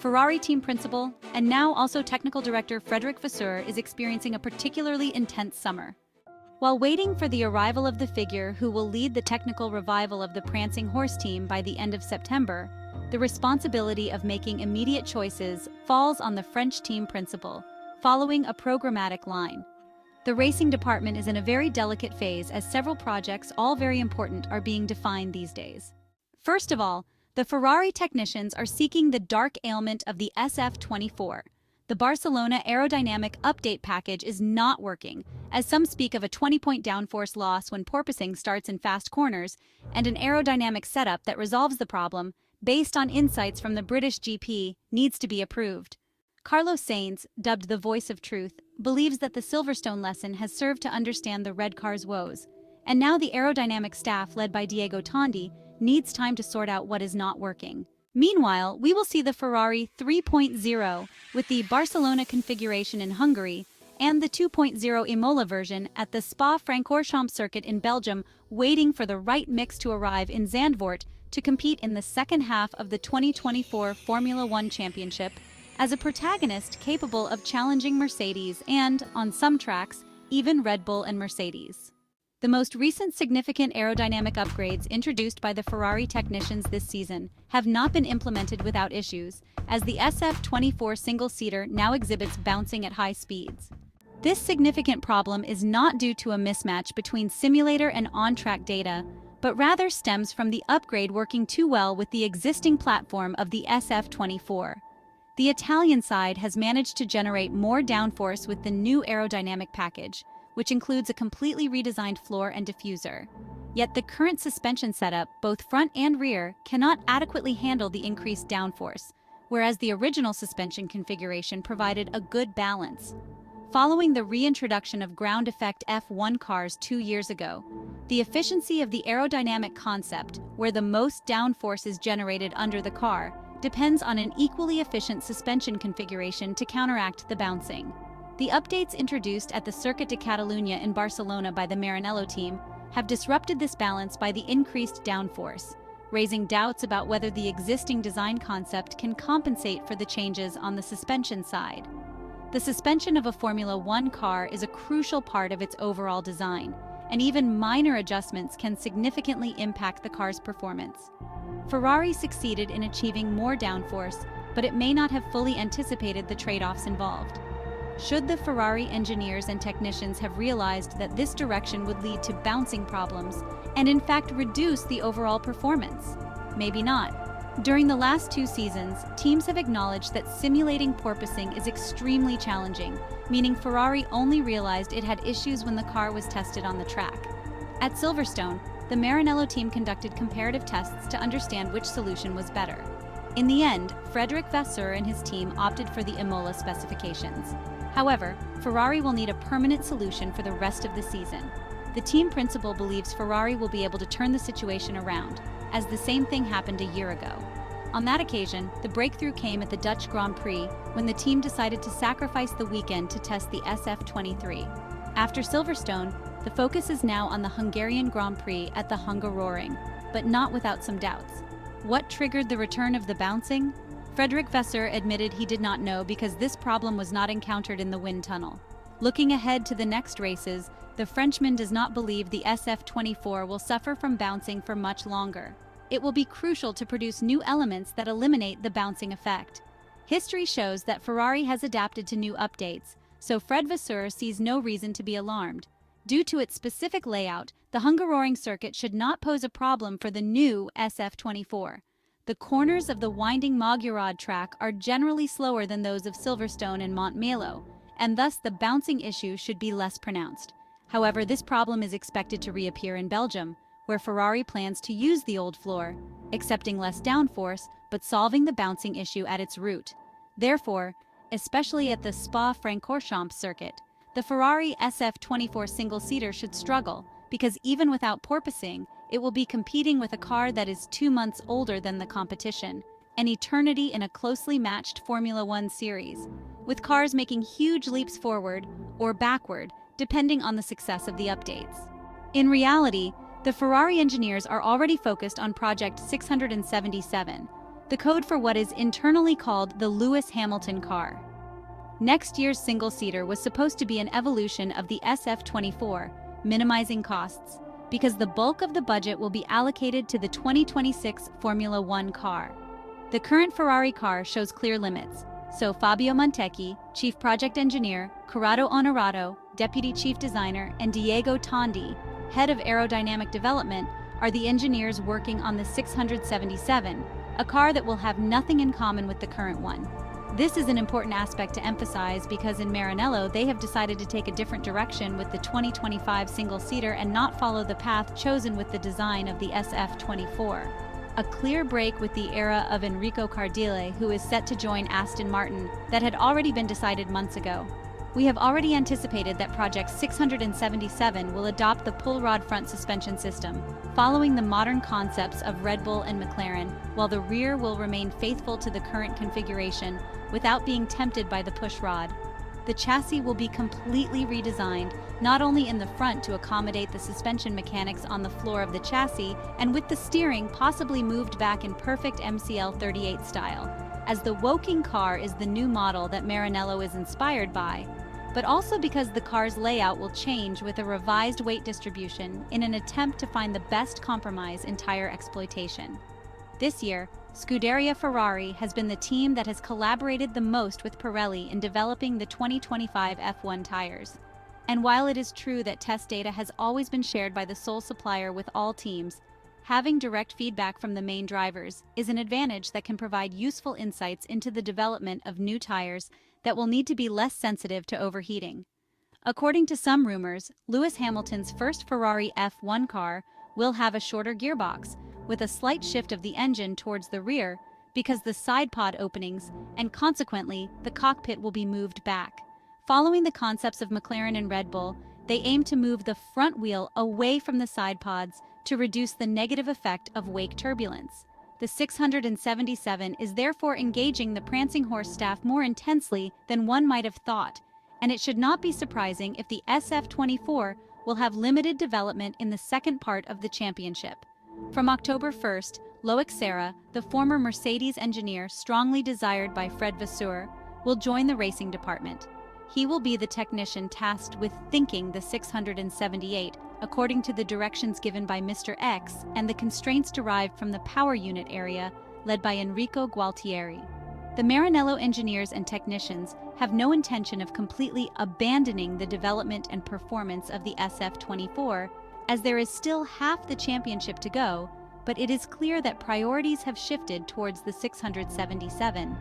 Ferrari team principal, and now also technical director Frederic Vasseur is experiencing a particularly intense summer. While waiting for the arrival of the figure who will lead the technical revival of the Prancing Horse team by the end of September, the responsibility of making immediate choices falls on the French team principal, following a programmatic line. The racing department is in a very delicate phase as several projects, all very important, are being defined these days. First of all, the Ferrari technicians are seeking the dark ailment of the SF-24. The Barcelona Aerodynamic update package is not working, as some speak of a 20-point downforce loss when porpoising starts in fast corners, and an aerodynamic setup that resolves the problem, based on insights from the British GP, needs to be approved. Carlos Sainz, dubbed the voice of truth, believes that the Silverstone lesson has served to understand the red car's woes, and now the aerodynamic staff led by Diego Tondi needs time to sort out what is not working. Meanwhile, we will see the Ferrari 3.0 with the Barcelona configuration in Hungary and the 2.0 Imola version at the Spa-Francorchamps circuit in Belgium, waiting for the right mix to arrive in Zandvoort to compete in the second half of the 2024 Formula One Championship as a protagonist capable of challenging Mercedes and, on some tracks, even Red Bull and Mercedes. The most recent significant aerodynamic upgrades introduced by the Ferrari technicians this season have not been implemented without issues, as the SF-24 single-seater now exhibits bouncing at high speeds. This significant problem is not due to a mismatch between simulator and on-track data, but rather stems from the upgrade working too well with the existing platform of the SF-24. The Italian side has managed to generate more downforce with the new aerodynamic package, which includes a completely redesigned floor and diffuser. Yet the current suspension setup, both front and rear, cannot adequately handle the increased downforce, whereas the original suspension configuration provided a good balance. Following the reintroduction of ground effect F1 cars 2 years ago, the efficiency of the aerodynamic concept, where the most downforce is generated under the car, depends on an equally efficient suspension configuration to counteract the bouncing. The updates introduced at the Circuit de Catalunya in Barcelona by the Maranello team have disrupted this balance by the increased downforce, raising doubts about whether the existing design concept can compensate for the changes on the suspension side. The suspension of a Formula One car is a crucial part of its overall design, and even minor adjustments can significantly impact the car's performance. Ferrari succeeded in achieving more downforce, but it may not have fully anticipated the trade-offs involved. Should the Ferrari engineers and technicians have realized that this direction would lead to bouncing problems and in fact reduce the overall performance? Maybe not. During the last 2 seasons, teams have acknowledged that simulating porpoising is extremely challenging, meaning Ferrari only realized it had issues when the car was tested on the track. At Silverstone, the Maranello team conducted comparative tests to understand which solution was better. In the end, Frederic Vasseur and his team opted for the Imola specifications. However, Ferrari will need a permanent solution for the rest of the season. The team principal believes Ferrari will be able to turn the situation around, as the same thing happened a year ago. On that occasion, the breakthrough came at the Dutch Grand Prix when the team decided to sacrifice the weekend to test the SF-23. After Silverstone, the focus is now on the Hungarian Grand Prix at the Hungaroring, but not without some doubts. What triggered the return of the bouncing? Frederic Vasseur admitted he did not know because this problem was not encountered in the wind tunnel. Looking ahead to the next races, the Frenchman does not believe the SF-24 will suffer from bouncing for much longer. It will be crucial to produce new elements that eliminate the bouncing effect. History shows that Ferrari has adapted to new updates, so Fred Vasseur sees no reason to be alarmed. Due to its specific layout, the Hungaroring circuit should not pose a problem for the new SF-24. The corners of the winding Magyaród track are generally slower than those of Silverstone and Montmelo, and thus the bouncing issue should be less pronounced. However, this problem is expected to reappear in Belgium, where Ferrari plans to use the old floor, accepting less downforce but solving the bouncing issue at its root. Therefore, especially at the Spa-Francorchamps circuit, the Ferrari SF-24 single-seater should struggle, because even without porpoising, it will be competing with a car that is 2 months older than the competition, an eternity in a closely matched Formula One series, with cars making huge leaps forward or backward, depending on the success of the updates. In reality, the Ferrari engineers are already focused on Project 677, the code for what is internally called the Lewis Hamilton car. Next year's single-seater was supposed to be an evolution of the SF-24, minimizing costs, because the bulk of the budget will be allocated to the 2026 Formula One car. The current Ferrari car shows clear limits, so Fabio Montecchi, Chief Project Engineer, Corrado Onorato, Deputy Chief Designer, and Diego Tondi, Head of Aerodynamic Development, are the engineers working on the 677, a car that will have nothing in common with the current one. This is an important aspect to emphasize because in Maranello they have decided to take a different direction with the 2025 single-seater and not follow the path chosen with the design of the SF-24. A clear break with the era of Enrico Cardile, who is set to join Aston Martin, that had already been decided months ago. We have already anticipated that Project 677 will adopt the pull rod front suspension system, following the modern concepts of Red Bull and McLaren, while the rear will remain faithful to the current configuration without being tempted by the push rod. The chassis will be completely redesigned, not only in the front to accommodate the suspension mechanics on the floor of the chassis, and with the steering possibly moved back in perfect MCL38 style, as the Woking car is the new model that Maranello is inspired by, but also because the car's layout will change with a revised weight distribution in an attempt to find the best compromise in tire exploitation. This year, Scuderia Ferrari has been the team that has collaborated the most with Pirelli in developing the 2025 F1 tires. And while it is true that test data has always been shared by the sole supplier with all teams, having direct feedback from the main drivers is an advantage that can provide useful insights into the development of new tires that will need to be less sensitive to overheating. According to some rumors, Lewis Hamilton's first Ferrari F1 car will have a shorter gearbox, with a slight shift of the engine towards the rear because the side pod openings, and consequently, the cockpit will be moved back. Following the concepts of McLaren and Red Bull, they aim to move the front wheel away from the side pods to reduce the negative effect of wake turbulence. The 677 is therefore engaging the Prancing Horse staff more intensely than one might have thought, and it should not be surprising if the SF-24 will have limited development in the second part of the championship. From October 1st, Loic Serra, the former Mercedes engineer strongly desired by Fred Vasseur, will join the racing department. He will be the technician tasked with thinking the 678, according to the directions given by Mr. X and the constraints derived from the power unit area led by Enrico Gualtieri. The Maranello engineers and technicians have no intention of completely abandoning the development and performance of the SF-24, as there is still half the championship to go, but it is clear that priorities have shifted towards the 677.